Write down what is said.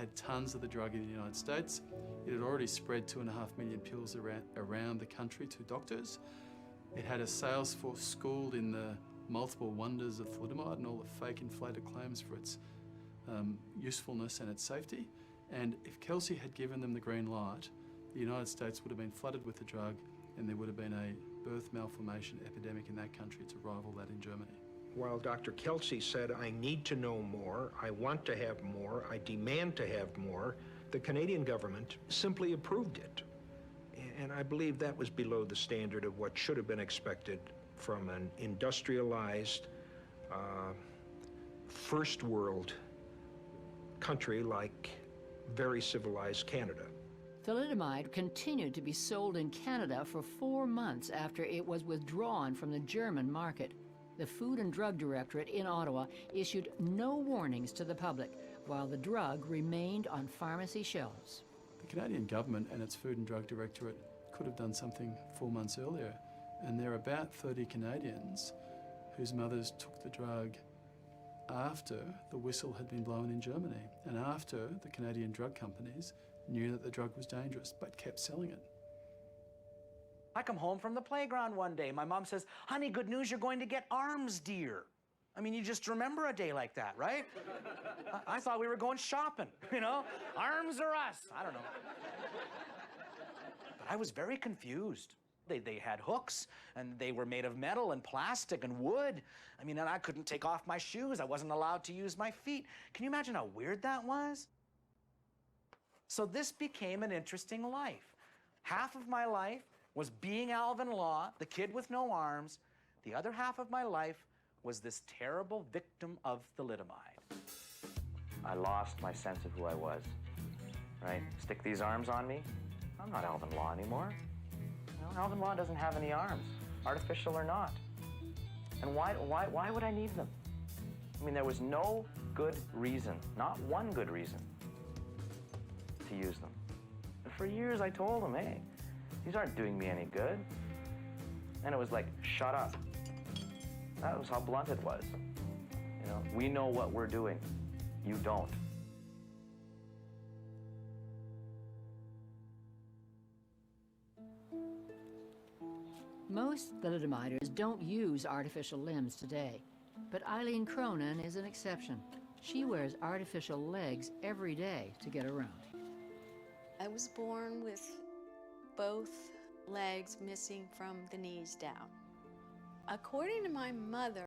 had tons of the drug in the United States. It had already spread 2.5 million pills around the country to doctors. It had a sales force schooled in the multiple wonders of thalidomide and all the fake inflated claims for its usefulness and its safety. And if Kelsey had given them the green light, the United States would have been flooded with the drug and there would have been a birth malformation epidemic in that country to rival that in Germany. While Dr. Kelsey said, I need to know more, I want to have more, I demand to have more, the Canadian government simply approved it. And I believe that was below the standard of what should have been expected from an industrialized, first world country like very civilized Canada. Thalidomide continued to be sold in Canada for 4 months after it was withdrawn from the German market. The Food and Drug Directorate in Ottawa issued no warnings to the public, while the drug remained on pharmacy shelves. The Canadian government and its Food and Drug Directorate could have done something 4 months earlier, and there are about 30 Canadians whose mothers took the drug after the whistle had been blown in Germany and after the Canadian drug companies knew that the drug was dangerous but kept selling it. I come home from the playground one day. My mom says, honey, good news, you're going to get arms, dear. I mean, you just remember a day like that, right? I thought we were going shopping, you know? Arms or us, I don't know. But I was very confused. They had hooks, and they were made of metal and plastic and wood. I mean, and I couldn't take off my shoes. I wasn't allowed to use my feet. Can you imagine how weird that was? So this became an interesting life. Half of my life was being Alvin Law, the kid with no arms. The other half of my life was this terrible victim of thalidomide. I lost my sense of who I was, right? Stick these arms on me, I'm not Alvin Law anymore. You know, Alvin Law doesn't have any arms, artificial or not. And why would I need them? I mean, there was no good reason, not one good reason, to use them. And for years I told them, hey, these aren't doing me any good. And it was like, shut up. That was how blunt it was. You know, we know what we're doing. You don't. Most thalidomiders don't use artificial limbs today, but Eileen Cronin is an exception. She wears artificial legs every day to get around. I was born with both legs missing from the knees down. According to my mother,